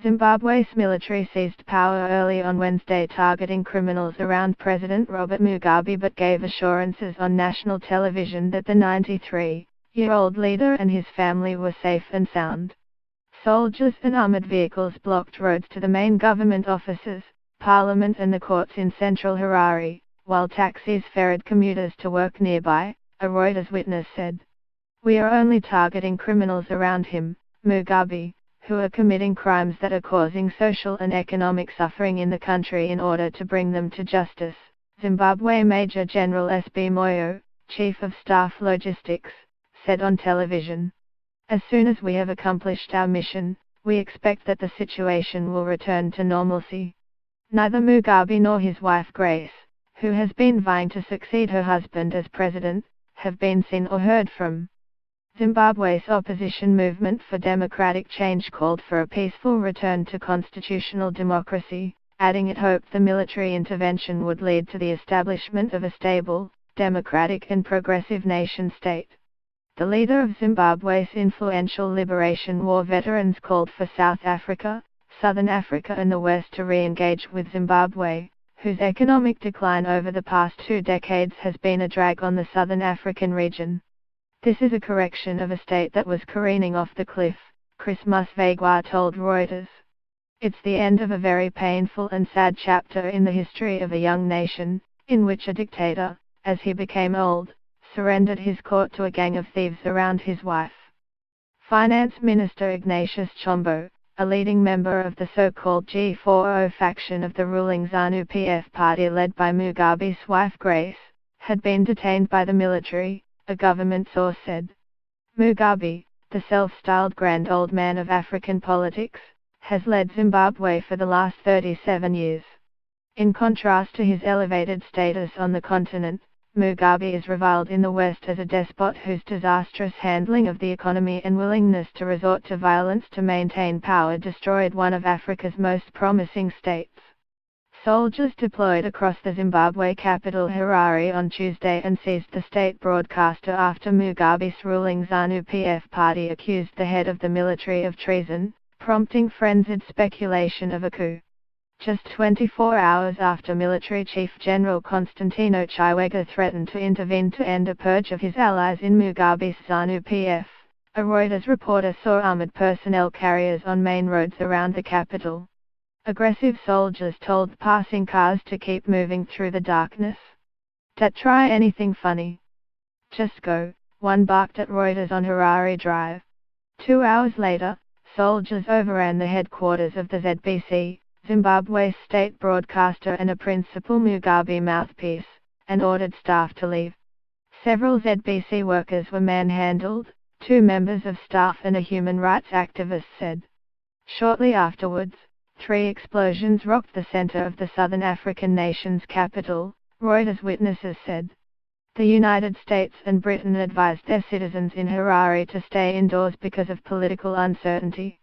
Zimbabwe's military seized power early on Wednesday, targeting criminals around President Robert Mugabe, but gave assurances on national television that the 93-year-old leader and his family were safe and sound. Soldiers and armored vehicles blocked roads to the main government offices, parliament and the courts in central Harare, while taxis ferried commuters to work nearby, a Reuters witness said. "We are only targeting criminals around him, Mugabe, who are committing crimes that are causing social and economic suffering in the country in order to bring them to justice," Zimbabwe Major General S.B. Moyo, Chief of Staff Logistics, said on television. "As soon as we have accomplished our mission, we expect that the situation will return to normalcy." Neither Mugabe nor his wife Grace, who has been vying to succeed her husband as president, have been seen or heard from. Zimbabwe's opposition movement for democratic change called for a peaceful return to constitutional democracy, adding it hoped the military intervention would lead to the establishment of a stable, democratic and progressive nation-state. The leader of Zimbabwe's influential Liberation War veterans called for South Africa, Southern Africa and the West to re-engage with Zimbabwe, whose economic decline over the past 2 decades has been a drag on the Southern African region. "This is a correction of a state that was careening off the cliff," Chris Musvegwa told Reuters. "It's the end of a very painful and sad chapter in the history of a young nation, in which a dictator, as he became old, surrendered his court to a gang of thieves around his wife." Finance Minister Ignatius Chombo, a leading member of the so-called G40 faction of the ruling ZANU-PF party led by Mugabe's wife Grace, had been detained by the military, a government source said. Mugabe, the self-styled grand old man of African politics, has led Zimbabwe for the last 37 years. In contrast to his elevated status on the continent, Mugabe is reviled in the West as a despot whose disastrous handling of the economy and willingness to resort to violence to maintain power destroyed one of Africa's most promising states. Soldiers deployed across the Zimbabwe capital Harare on Tuesday and seized the state broadcaster after Mugabe's ruling ZANU-PF party accused the head of the military of treason, prompting frenzied speculation of a coup. Just 24 hours after Military Chief General Constantino Chiwenga threatened to intervene to end a purge of his allies in Mugabe's ZANU-PF, a Reuters reporter saw armored personnel carriers on main roads around the capital. Aggressive soldiers told passing cars to keep moving through the darkness. "Don't try anything funny. Just go," one barked at Reuters on Harare Drive. 2 hours later, soldiers overran the headquarters of the ZBC, Zimbabwe's state broadcaster and a principal Mugabe mouthpiece, and ordered staff to leave. Several ZBC workers were manhandled, 2 members of staff and a human rights activist said. Shortly afterwards, 3 explosions rocked the center of the southern African nation's capital, Reuters witnesses said. The United States and Britain advised their citizens in Harare to stay indoors because of political uncertainty.